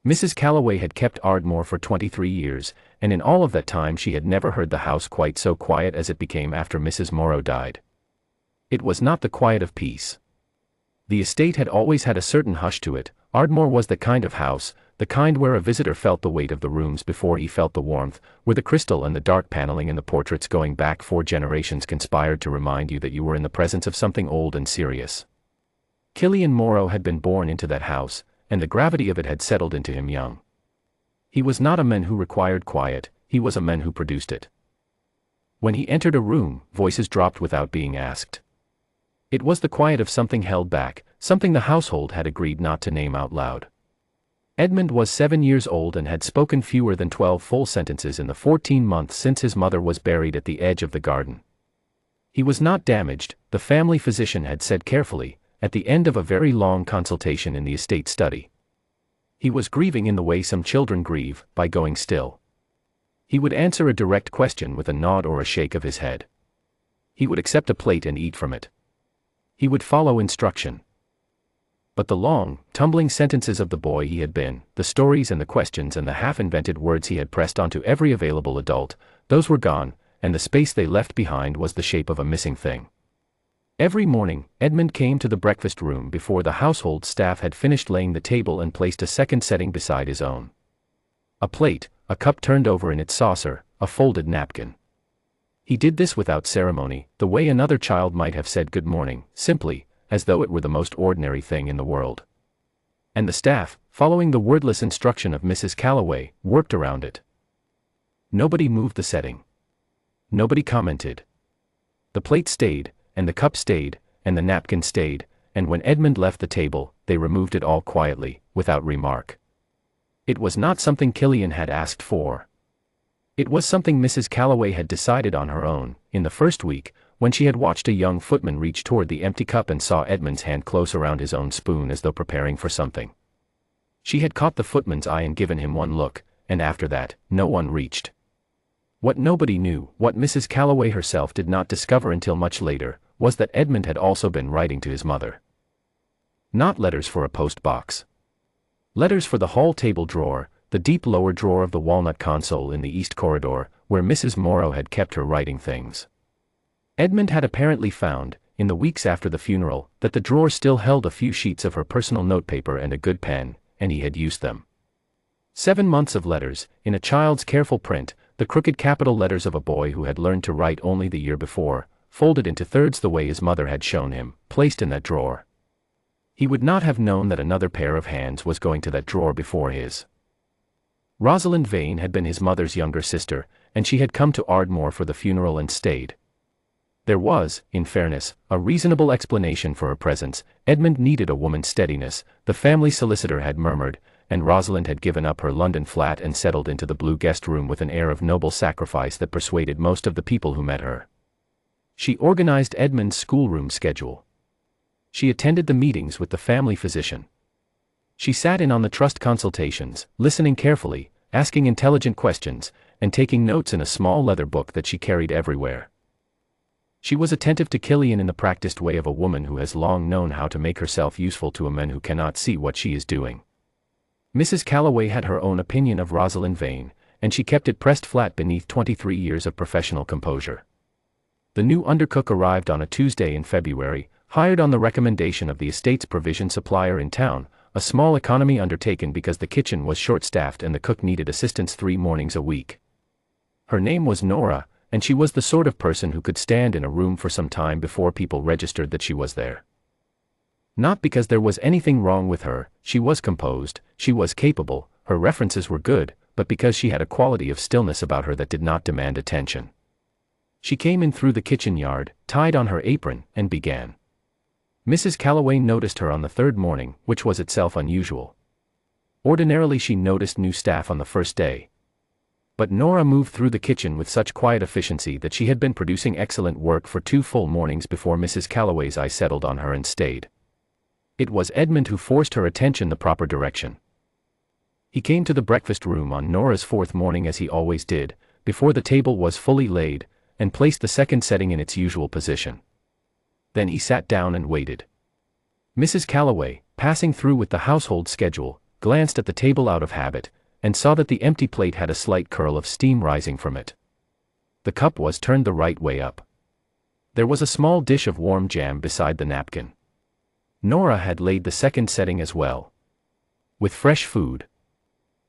Mrs. Calloway had kept Ardmore for 23 years, and in all of that time she had never heard the house quite so quiet as it became after Mrs. Morrow died. It was not the quiet of peace. The estate had always had a certain hush to it. Ardmore was the kind of house, the kind where a visitor felt the weight of the rooms before he felt the warmth, where the crystal and the dark paneling and the portraits going back 4 generations conspired to remind you that you were in the presence of something old and serious. Killian Morrow had been born into that house, and the gravity of it had settled into him young. He was not a man who required quiet, he was a man who produced it. When he entered a room, voices dropped without being asked. It was the quiet of something held back, something the household had agreed not to name out loud. Edmund was 7 years old and had spoken fewer than 12 full sentences in the 14 months since his mother was buried at the edge of the garden. He was not damaged, the family physician had said carefully, at the end of a very long consultation in the estate study. He was grieving in the way some children grieve, by going still. He would answer a direct question with a nod or a shake of his head. He would accept a plate and eat from it. He would follow instruction. But the long, tumbling sentences of the boy he had been, the stories and the questions and the half-invented words he had pressed onto every available adult, those were gone, and the space they left behind was the shape of a missing thing. Every morning, Edmund came to the breakfast room before the household staff had finished laying the table and placed a second setting beside his own. A plate, a cup turned over in its saucer, a folded napkin. He did this without ceremony, the way another child might have said good morning, simply, as though it were the most ordinary thing in the world. And the staff, following the wordless instruction of Mrs. Calloway, worked around it. Nobody moved the setting. Nobody commented. The plate stayed, and the cup stayed, and the napkin stayed, and when Edmund left the table, they removed it all quietly, without remark. It was not something Killian had asked for. It was something Mrs. Calloway had decided on her own, in the first week, when she had watched a young footman reach toward the empty cup and saw Edmund's hand close around his own spoon as though preparing for something. She had caught the footman's eye and given him one look, and after that, no one reached. What nobody knew, what Mrs. Calloway herself did not discover until much later, was that Edmund had also been writing to his mother. Not letters for a post box. Letters for the hall table drawer, the deep lower drawer of the walnut console in the east corridor, where Mrs. Morrow had kept her writing things. Edmund had apparently found, in the weeks after the funeral, that the drawer still held a few sheets of her personal notepaper and a good pen, and he had used them. 7 months of letters, in a child's careful print, the crooked capital letters of a boy who had learned to write only the year before, folded into thirds the way his mother had shown him, placed in that drawer. He would not have known that another pair of hands was going to that drawer before his. Rosalind Vane had been his mother's younger sister, and she had come to Ardmore for the funeral and stayed. There was, in fairness, a reasonable explanation for her presence. Edmund needed a woman's steadiness, the family solicitor had murmured, and Rosalind had given up her London flat and settled into the blue guest room with an air of noble sacrifice that persuaded most of the people who met her. She organized Edmund's schoolroom schedule. She attended the meetings with the family physician. She sat in on the trust consultations, listening carefully, asking intelligent questions, and taking notes in a small leather book that she carried everywhere. She was attentive to Killian in the practiced way of a woman who has long known how to make herself useful to a man who cannot see what she is doing. Mrs. Calloway had her own opinion of Rosalind Vane, and she kept it pressed flat beneath 23 years of professional composure. The new undercook arrived on a Tuesday in February, hired on the recommendation of the estate's provision supplier in town, a small economy undertaken because the kitchen was short-staffed and the cook needed assistance 3 mornings a week. Her name was Nora, and she was the sort of person who could stand in a room for some time before people registered that she was there. Not because there was anything wrong with her, she was composed, she was capable, her references were good, but because she had a quality of stillness about her that did not demand attention. She came in through the kitchen yard, tied on her apron, and began. Mrs. Calloway noticed her on the 3rd morning, which was itself unusual. Ordinarily she noticed new staff on the first day. But Nora moved through the kitchen with such quiet efficiency that she had been producing excellent work for 2 full mornings before Mrs. Calloway's eye settled on her and stayed. It was Edmund who forced her attention the proper direction. He came to the breakfast room on Nora's 4th morning as he always did, before the table was fully laid, and placed the second setting in its usual position. Then he sat down and waited. Mrs. Calloway, passing through with the household schedule, glanced at the table out of habit, and saw that the empty plate had a slight curl of steam rising from it. The cup was turned the right way up. There was a small dish of warm jam beside the napkin. Nora had laid the second setting as well, with fresh food.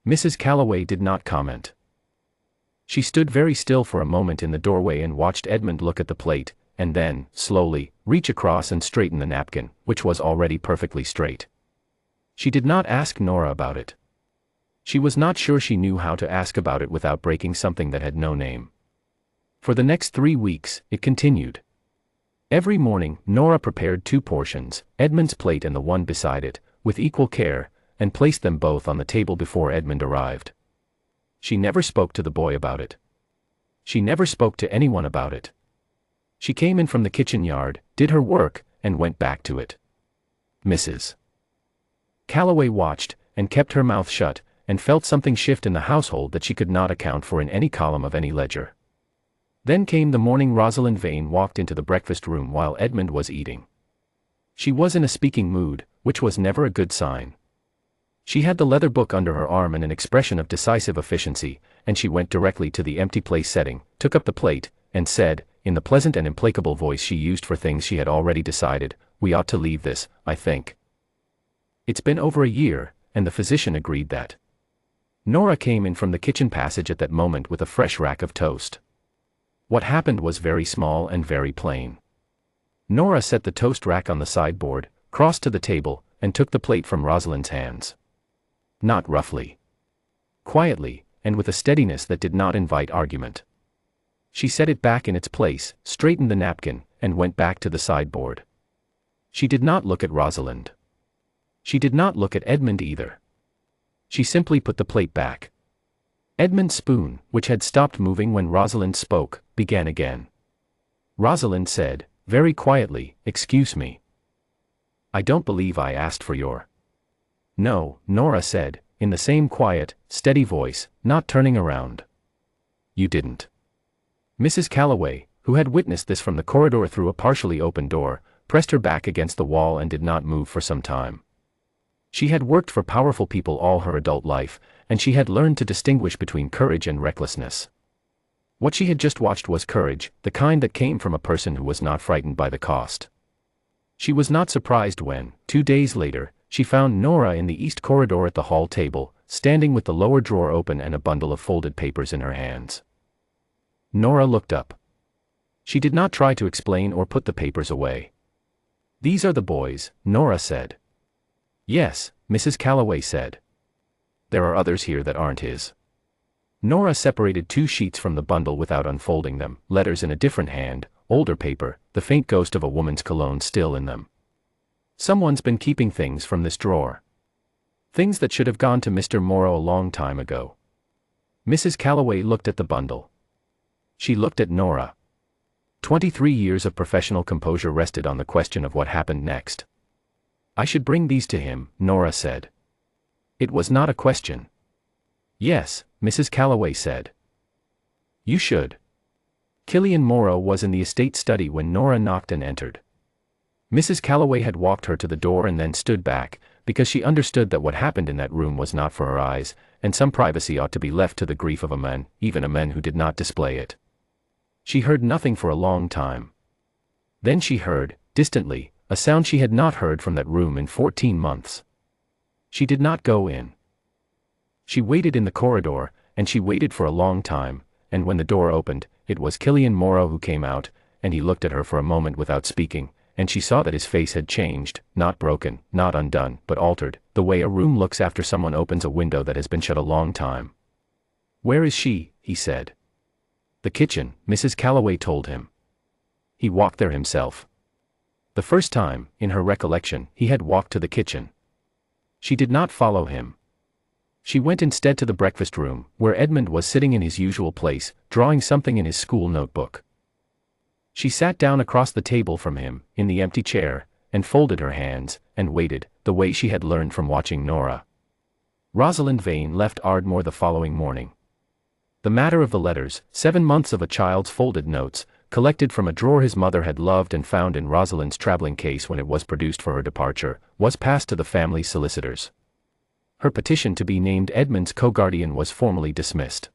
Mrs. Calloway did not comment. She stood very still for a moment in the doorway and watched Edmund look at the plate, and then, slowly, reach across and straighten the napkin, which was already perfectly straight. She did not ask Nora about it. She was not sure she knew how to ask about it without breaking something that had no name. For the next 3 weeks, it continued. Every morning, Nora prepared 2 portions, Edmund's plate and the one beside it, with equal care, and placed them both on the table before Edmund arrived. She never spoke to the boy about it. She never spoke to anyone about it. She came in from the kitchen yard, did her work, and went back to it. Mrs. Calloway watched, and kept her mouth shut, and felt something shift in the household that she could not account for in any column of any ledger. Then came the morning Rosalind Vane walked into the breakfast room while Edmund was eating. She was in a speaking mood, which was never a good sign. She had the leather book under her arm and an expression of decisive efficiency, and she went directly to the empty place setting, took up the plate, and said, in the pleasant and implacable voice she used for things she had already decided, "We ought to leave this, I think. It's been over a year," and the physician agreed that. Nora came in from the kitchen passage at that moment with a fresh rack of toast. What happened was very small and very plain. Nora set the toast rack on the sideboard, crossed to the table, and took the plate from Rosalind's hands. Not roughly. Quietly, and with a steadiness that did not invite argument. She set it back in its place, straightened the napkin, and went back to the sideboard. She did not look at Rosalind. She did not look at Edmund either. She simply put the plate back. Edmund's spoon, which had stopped moving when Rosalind spoke, began again. Rosalind said, very quietly, "Excuse me. I don't believe I asked for your—" "No," Nora said, in the same quiet, steady voice, not turning around. "You didn't." Mrs. Calloway, who had witnessed this from the corridor through a partially open door, pressed her back against the wall and did not move for some time. She had worked for powerful people all her adult life, and she had learned to distinguish between courage and recklessness. What she had just watched was courage, the kind that came from a person who was not frightened by the cost. She was not surprised when, 2 days later, she found Nora in the east corridor at the hall table, standing with the lower drawer open and a bundle of folded papers in her hands. Nora looked up. She did not try to explain or put the papers away. "These are the boys," Nora said. "Yes," Mrs. Calloway said. "There are others here that aren't his." Nora separated 2 sheets from the bundle without unfolding them, letters in a different hand, older paper, the faint ghost of a woman's cologne still in them. "Someone's been keeping things from this drawer. Things that should have gone to Mr. Morrow a long time ago." Mrs. Calloway looked at the bundle. She looked at Nora. 23 years of professional composure rested on the question of what happened next. "I should bring these to him," Nora said. It was not a question. "Yes," Mrs. Calloway said. "You should." Killian Morrow was in the estate study when Nora knocked and entered. Mrs. Calloway had walked her to the door and then stood back, because she understood that what happened in that room was not for her eyes, and some privacy ought to be left to the grief of a man, even a man who did not display it. She heard nothing for a long time. Then she heard, distantly, a sound she had not heard from that room in 14 months. She did not go in. She waited in the corridor, and she waited for a long time, and when the door opened, it was Killian Morrow who came out, and he looked at her for a moment without speaking, and she saw that his face had changed, not broken, not undone, but altered, the way a room looks after someone opens a window that has been shut a long time. "Where is she?" he said. "The kitchen," Mrs. Calloway told him. He walked there himself. The first time, in her recollection, he had walked to the kitchen. She did not follow him. She went instead to the breakfast room, where Edmund was sitting in his usual place, drawing something in his school notebook. She sat down across the table from him, in the empty chair, and folded her hands, and waited, the way she had learned from watching Nora. Rosalind Vane left Ardmore the following morning. The matter of the letters, 7 months of a child's folded notes, collected from a drawer his mother had loved and found in Rosalind's traveling case when it was produced for her departure, was passed to the family solicitors. Her petition to be named Edmund's co-guardian was formally dismissed.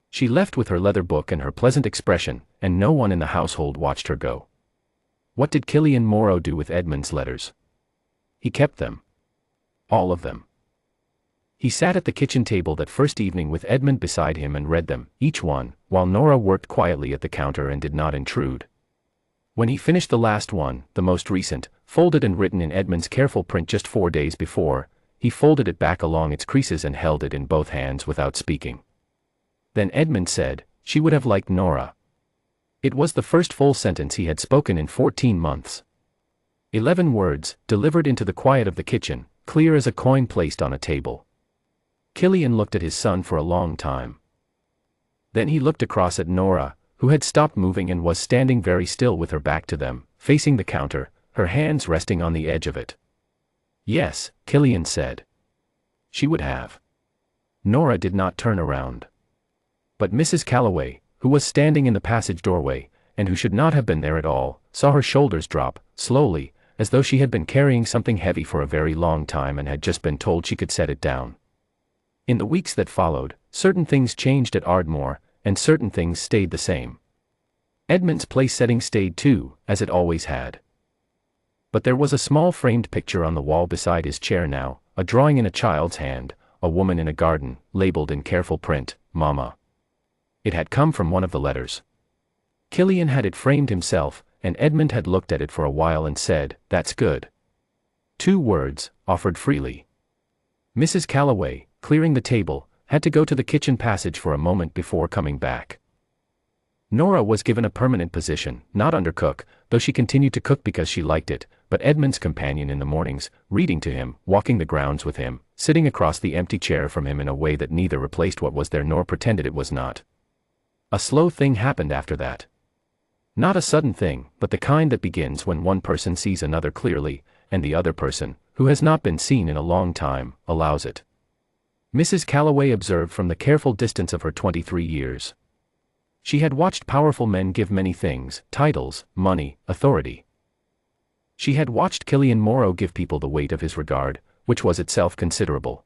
She left with her leather book and her pleasant expression, and no one in the household watched her go. What did Killian Morrow do with Edmund's letters? He kept them. All of them. He sat at the kitchen table that first evening with Edmund beside him and read them, each one, while Nora worked quietly at the counter and did not intrude. When he finished the last one, the most recent, folded and written in Edmund's careful print just 4 days before, he folded it back along its creases and held it in both hands without speaking. Then Edmund said, "She would have liked Nora." It was the first full sentence he had spoken in 14 months. 11 words, delivered into the quiet of the kitchen, clear as a coin placed on a table. Killian looked at his son for a long time. Then he looked across at Nora, who had stopped moving and was standing very still with her back to them, facing the counter, her hands resting on the edge of it. "Yes," Killian said. "She would have." Nora did not turn around. But Mrs. Calloway, who was standing in the passage doorway, and who should not have been there at all, saw her shoulders drop, slowly, as though she had been carrying something heavy for a very long time and had just been told she could set it down. In the weeks that followed, certain things changed at Ardmore, and certain things stayed the same. Edmund's place setting stayed too, as it always had. But there was a small framed picture on the wall beside his chair now, a drawing in a child's hand, a woman in a garden, labeled in careful print, "Mama." It had come from one of the letters. Killian had it framed himself, and Edmund had looked at it for a while and said, "That's good." 2 words, offered freely. Mrs. Calloway, clearing the table, had to go to the kitchen passage for a moment before coming back. Nora was given a permanent position, not undercook, though she continued to cook because she liked it, but Edmund's companion in the mornings, reading to him, walking the grounds with him, sitting across the empty chair from him in a way that neither replaced what was there nor pretended it was not. A slow thing happened after that. Not a sudden thing, but the kind that begins when one person sees another clearly, and the other person, who has not been seen in a long time, allows it. Mrs. Calloway observed from the careful distance of her 23 years. She had watched powerful men give many things, titles, money, authority. She had watched Killian Morrow give people the weight of his regard, which was itself considerable.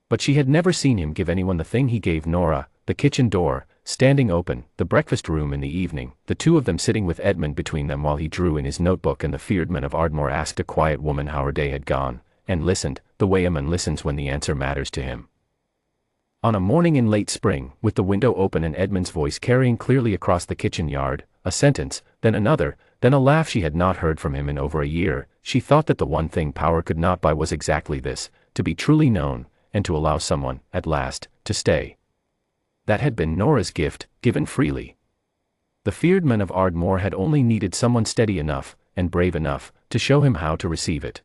But she had never seen him give anyone the thing he gave Nora, the kitchen door, standing open, the breakfast room in the evening, the two of them sitting with Edmund between them while he drew in his notebook and the feared man of Ardmore asked a quiet woman how her day had gone, and listened, the way a man listens when the answer matters to him. On a morning in late spring, with the window open and Edmund's voice carrying clearly across the kitchen yard, a sentence, then another, then a laugh she had not heard from him in over a year, she thought that the one thing power could not buy was exactly this, to be truly known, and to allow someone, at last, to stay. That had been Nora's gift, given freely. The feared man of Ardmore had only needed someone steady enough, and brave enough, to show him how to receive it.